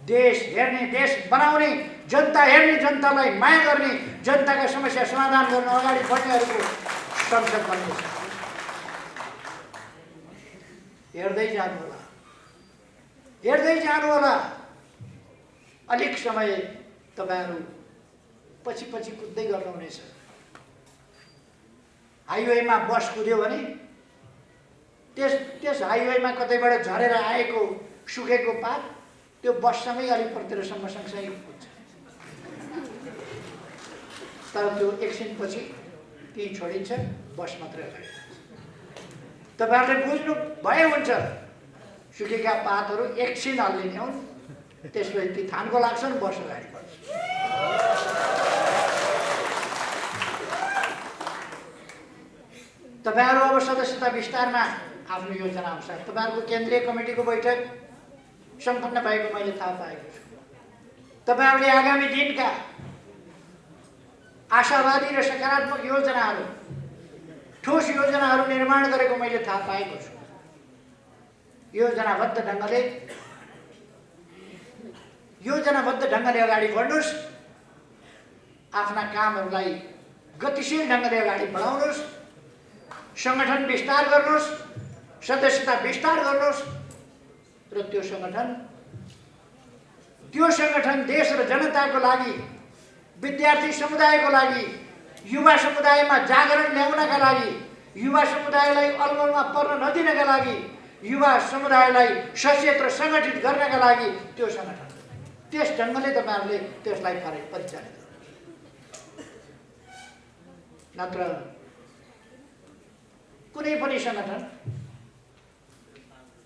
देश हेर्ने, देश बनाउने, जनता हेर्ने, जनतालाई माया गर्ने, जनताका समस्या समाधान गर्न अगाडि बढ्नेहरूको संसद बन्नेछ। हेर्दै जानु होला। अलिक समय तपाईहरु पछि कुद्दै गर्नुहुनेछ। हाइवेमा बस कुद्यो भने त्यस हाइवेमा कतैबाट झरेर आएको सुकेको पात त्यो बससँगै अलिकतिसम्म सँगसँगै पुग्छ। तर त्यो एकछिनपछि त्यही छोडिन्छ, बस मात्रै अगाडि जान्छ। तपाईँहरूले बुझ्नु भए हुन्छ, सुकेका पातहरू एकछिन हल्लिने हुन्, त्यसपछि ती थानको लाग्छन्, बस अगाडि बढ्छ। तपाईँहरू अब सदस्यता विस्तारमा आफ्नो योजना अनुसार तपाईँहरूको केन्द्रीय कमिटीको बैठक सम्पन्न भएको मैले थाहा पाएको छु। तपाईँहरूले आगामी दिनका आशावादी र सकारात्मक योजनाहरू, ठोस योजनाहरू निर्माण गरेको मैले थाहा पाएको छु। योजनाबद्ध ढङ्गले अगाडि बढ्नुहोस्, आफ्ना कामहरूलाई गतिशील ढङ्गले अगाडि बढाउनुहोस्, सङ्गठन विस्तार गर्नुहोस्, सदस्यता विस्तार गर्नुहोस् र त्यो सङ्गठन देश र जनताको लागि, विद्यार्थी समुदायको लागि, युवा समुदायमा जागरण ल्याउनका लागि, युवा समुदायलाई अलमलमा पर्न नदिनका लागि, युवा समुदायलाई सचेत र सङ्गठित गर्नका लागि त्यो सङ्गठन, त्यस ढङ्गले तपाईँहरूले त्यसलाई परिचालित गर्नुहोस्। नत्र कुनै पनि सङ्गठन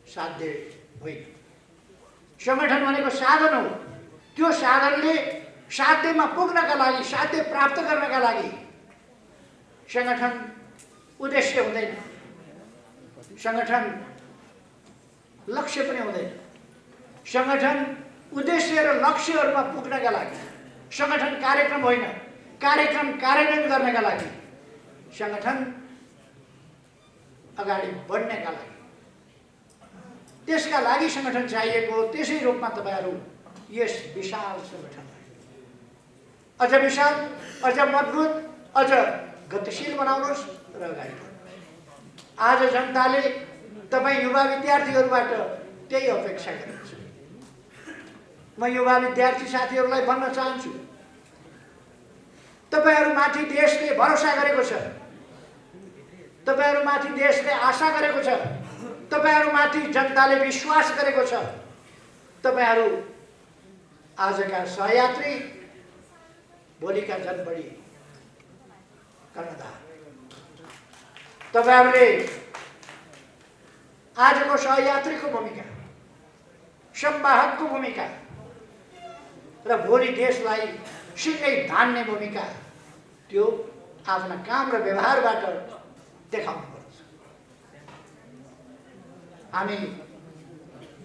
साध्य होइन। सङ्गठन भनेको साधन हो। त्यो साधनले साध्यमा पुग्नका लागि, साध्य प्राप्त गर्नका लागि सङ्गठन उद्देश्य हुँदैन, सङ्गठन लक्ष्य पनि हुँदैन। सङ्गठन उद्देश्य र लक्ष्यहरूमा पुग्नका लागि सङ्गठन कार्यक्रम होइन, कार्यक्रम कार्यान्वयन गर्नका लागि, सङ्गठन अगाडि बढ्नका लागि, त्यसका लागि सङ्गठन चाहिएको। त्यसै रूपमा तपाईँहरू यस विशाल सङ्गठनलाई अझ विशाल, अझ मजबुत, अझ गतिशील बनाउनुहोस् र अगाडि बढ्नुहोस्। आज जनताले तपाईँ युवा विद्यार्थीहरूबाट त्यही अपेक्षा गर्नुहुन्छ। म युवा विद्यार्थी साथीहरूलाई भन्न चाहन्छु, तपाईँहरूमाथि देशले भरोसा गरेको छ, तपाईँहरूमाथि देशले आशा गरेको छ, तपाईँहरूमाथि जनताले विश्वास गरेको छ। तपाईँहरू आजका सहयात्री, भोलिका जनबढी कर्णधार। तपाईँहरूले आजको सहयात्रीको भूमिका, संवाहकको भूमिका र भोलि देशलाई सिँगै धान्ने भूमिका त्यो आफ्ना काम र व्यवहारबाट देखाउनुपर्छ। हामी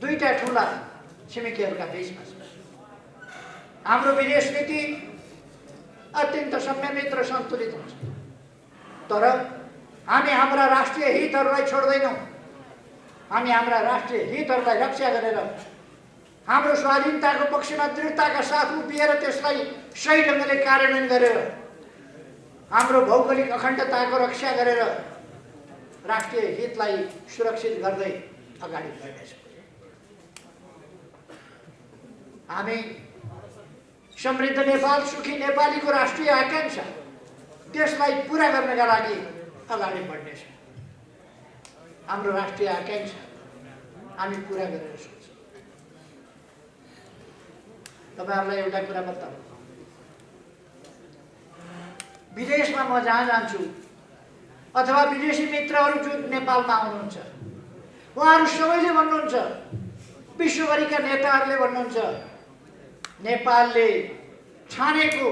दुईटा ठुला छिमेकीहरूका बीचमा छौँ। हाम्रो विदेश नीति अत्यन्त संयमित र सन्तुलित हुन्छ, तर हामी हाम्रा राष्ट्रिय हितहरूलाई छोड्दैनौँ। हामी हाम्रा राष्ट्रिय हितहरूलाई रक्षा गरेर, हाम्रो स्वाधीनताको पक्षमा दृढताका साथ उभिएर त्यसलाई सही ढङ्गले कार्यान्वयन गरेर, हाम्रो भौगोलिक अखण्डताको रक्षा गरेर राष्ट्रिय हितलाई सुरक्षित गर्दै अगाडि बढ्नेछौँ। हामी समृद्ध नेपाल, सुखी नेपालीको राष्ट्रिय आकांक्षा, त्यसलाई पुरा गर्नका लागि अगाडि बढ्नेछौँ। हाम्रो राष्ट्रिय आकांक्षा हामी पुरा गरेर सोच्छौँ। तपाईँहरूलाई एउटा कुरा बताऊ, विदेशमा म जहाँ जान्छु अथवा विदेशी मित्रहरू जो नेपालमा आउनुहुन्छ, उहाँहरू सबैले भन्नुहुन्छ, विश्वभरिका नेताहरूले भन्नुहुन्छ, नेपालले छानेको,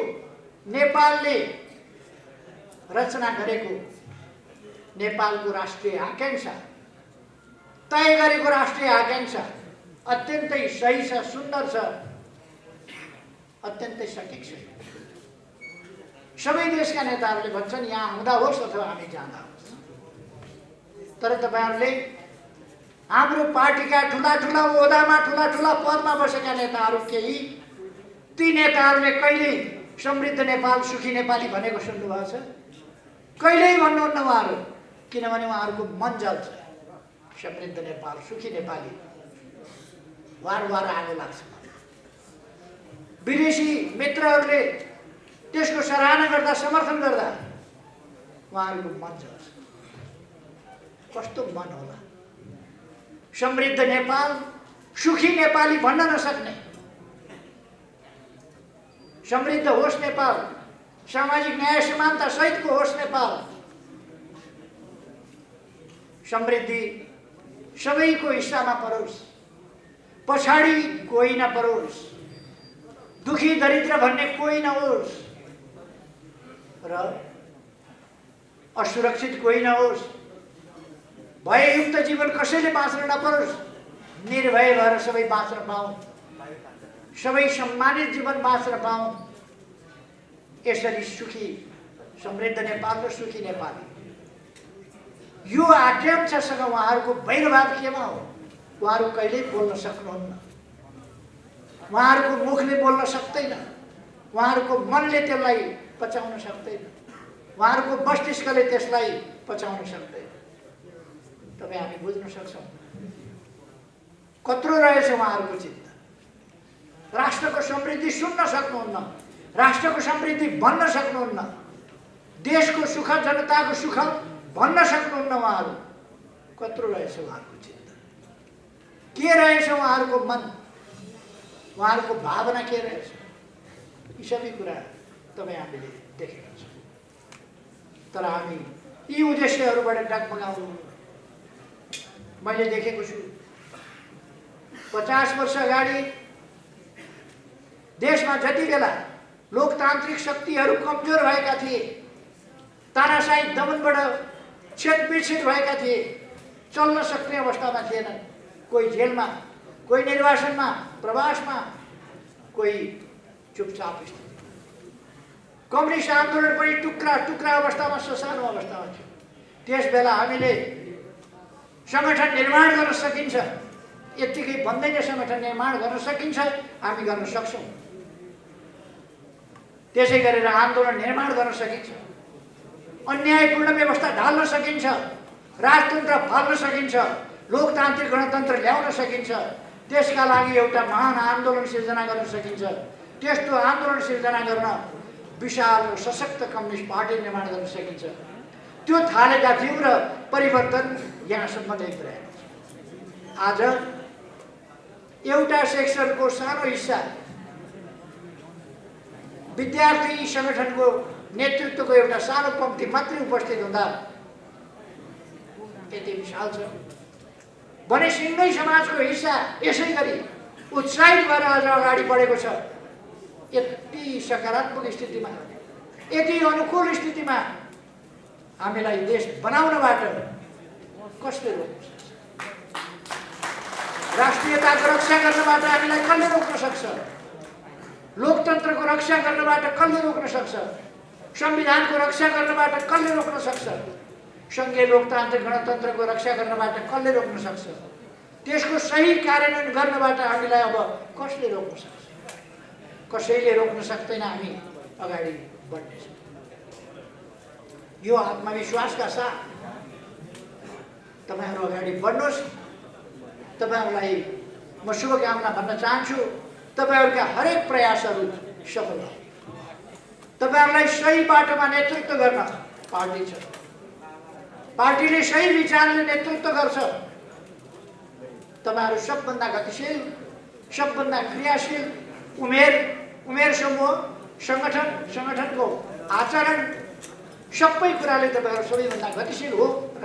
नेपालले रचना गरेको नेपालको राष्ट्रिय आकांक्षा, तय गरेको राष्ट्रिय आकांक्षा अत्यन्तै सही छ, सुन्दर छ, अत्यन्तै सठिक छ। सबै देशका नेताहरूले भन्छन् यहाँ आउँदा होस् अथवा हामी जाँदा होस्। तर तपाईँहरूले हाम्रो पार्टीका ठुला ठुला ओहदामा, ठुला ठुला पदमा बसेका नेताहरू केही, ती नेताहरूले कहिल्यै समृद्ध नेपाल, सुखी नेपाली भनेको सुन्नुभएको छ? कहिल्यै भन्नुहुन्न उहाँहरू, किनभने उहाँहरूको मन जल्छ। समृद्ध नेपाल, सुखी नेपाली वार वार आगो लाग्छ। विदेशी मित्रहरूले त्यसको सराहना गर्दा, समर्थन गर्दा उहाँहरूको मन जल्छ। कस्तो मन होला? समृद्ध नेपाल, सुखी नेपाली भन्न नसक्ने, समृद्ध होस् नेपाल, सामाजिक न्याय समानता सहितको होस् नेपाल। समृद्धि सबैको हिस्सामा परोस्, पछाडि कोही नपरोस्, दुखी दरिद्र भन्ने कोही नहोस् र असुरक्षित कोही नहोस्। भययुक्त जीवन कसैले बाँच्न नपरोस्, निर्भय भएर सबै बाँच्न पाऊँ, सबै सम्मानित जीवन बाँच्न पाऊँ। यसरी सुखी समृद्ध नेपाल र सुखी नेपाल। यो आकांक्षासँग उहाँहरूको वैरभाव केमा हो? उहाँहरू कहिल्यै बोल्न सक्नुहुन्न, उहाँहरूको मुखले बोल्न सक्दैन, उहाँहरूको मनले त्यसलाई पचाउन सक्दैन, उहाँहरूको मस्तिष्कले त्यसलाई पचाउन सक्दैन। तपाईँ हामी बुझ्न सक्छौँ कत्रो रहेछ उहाँहरूको चिन्ता। राष्ट्रको समृद्धि सुन्न सक्नुहुन्न, राष्ट्रको समृद्धि भन्न सक्नुहुन्न, देशको सुख जनताको सुख भन्न सक्नुहुन्न। उहाँहरू कत्रो रहेछ उहाँहरूको चिन्ता, के रहेछ उहाँहरूको मन, उहाँहरूको भावना के रहेछ, यी सबै कुरा तपाईँ हामीले देखेका छौँ। तर हामी यी उद्देश्यहरूबाट डगमगाउनु मैले देखेको छु। 50 वर्ष अगाडि देशमा जति बेला लोकतान्त्रिक शक्तिहरू कमजोर भएका थिए, तानाशाही दमनबाट छेदविच्छेद भएका थिए, चल्न सक्ने अवस्थामा थिएनन्। कोही जेलमा, कोही निर्वासनमा, प्रवासमा, कोही चुपचाप स्थिति। कम्युनिस्ट आन्दोलन पनि टुक्रा टुक्रा अवस्थामा, ससानो अवस्थामा थियो। त्यस बेला हामीले संगठन निर्माण गर्न सकिन्छ, यत्तिकै भन्दैन संगठन निर्माण गर्न सकिन्छ, हामी गर्न सक्छौँ। त्यसै गरेर आन्दोलन निर्माण गर्न सकिन्छ, अन्यायपूर्ण व्यवस्था ढाल्न सकिन्छ, राजतन्त्र फाल्न सकिन्छ, लोकतान्त्रिक गणतन्त्र ल्याउन सकिन्छ। त्यसका लागि एउटा महान आन्दोलन सिर्जना गर्न सकिन्छ। त्यस्तो आन्दोलन सिर्जना गर्न विशाल र सशक्त कम्युनिस्ट पार्टी निर्माण गर्न सकिन्छ। त्यो थालेका थियौँ र परिवर्तन यहाँसम्म नै पुर्याएको छ। आज एउटा सेक्सनको सानो हिस्सा विद्यार्थी संगठनको नेतृत्वको एउटा सानो पंक्ति मात्रै उपस्थित हुँदा यति विशाल छ भने सिंगै समाजको हिस्सा यसै गरी उत्साहित भएर आज अगाडि बढेको छ। यति सकारात्मक स्थितिमा, यति अनुकूल स्थितिमा हामीलाई देश बनाउनबाट कसले रोक्न सक्छ? राष्ट्रियताको रक्षा गर्नबाट हामीलाई कसले रोक्न सक्छ? लोकतन्त्रको रक्षा गर्नबाट कसले रोक्न सक्छ? संविधानको रक्षा गर्नबाट कसले रोक्न सक्छ? संघीय लोकतान्त्रिक गणतन्त्रको रक्षा गर्नबाट कसले रोक्न सक्छ? त्यसको सही कार्यान्वयन गर्नबाट हामीलाई अब कसले रोक्न सक्छ? कसैले रोक्न सक्दैन। हामी अगाडि बढ्नेछौँ। यो आत्मविश्वासका साथ तपाईहरु अगाडि बढ्नुहोस्। तपाईहरुलाई म शुभकामना भन्न चाहन्छु। तपाईहरुका हरेक प्रयासहरू सफल होस्। तपाईहरुलाई सही बाटोमा नेतृत्व गर्न पार्टी छ। पार्टीले सही विचारले नेतृत्व गर्छ। तपाईहरु सबभन्दा गतिशील, सबभन्दा क्रियाशील, उमेर समूह, संगठनको आचरण सबै कुराले तपाईहरु सबैभन्दा गतिशील हो र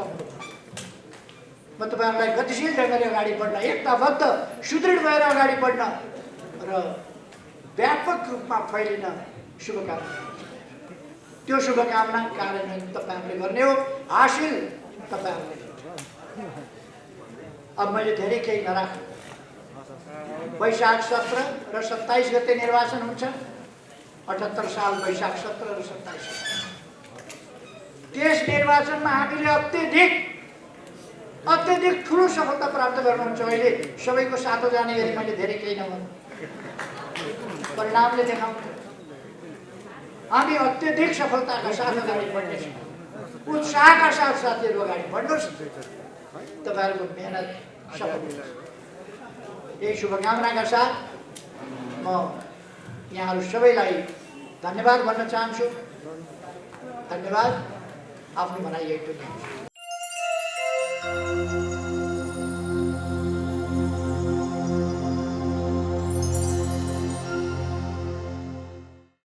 म तपाईहरुलाई गतिशील ढंगले अगाडि बढ्न, एकताबद्ध सुदृढ भएर अगाडि बढ्न र व्यापक रूपमा फैलिन शुभकामना। त्यो शुभकामना कार्यान्वयन तपाईहरुले गर्ने हो। हासिल तपाईहरुले। अब मैले धेरै केही नराख। वैशाख 17 र 27 गते निर्वाचन हुन्छ। 78 साल वैशाख 17 र 27। त्यस निर्वाचनमा हामीले अत्यधिक ठुलो सफलता प्राप्त गर्नुहुन्छ। अहिले सबैको साथो जाने गरी मैले धेरै केही नभन्नु, परिणामले देखाउँछ। हामी अत्यधिक सफलताका साथ अगाडि बढ्नेछौँ। उत्साहका साथ साथीहरू अगाडि बढ्नुहोस्। तपाईहरुको मेहनत सफल होस्। यही शुभकामनाका साथ म यहाँहरू सबैलाई धन्यवाद भन्न चाहन्छु। धन्यवाद। आफ्नो भनाइ यही टुङ्ग्याउँछु।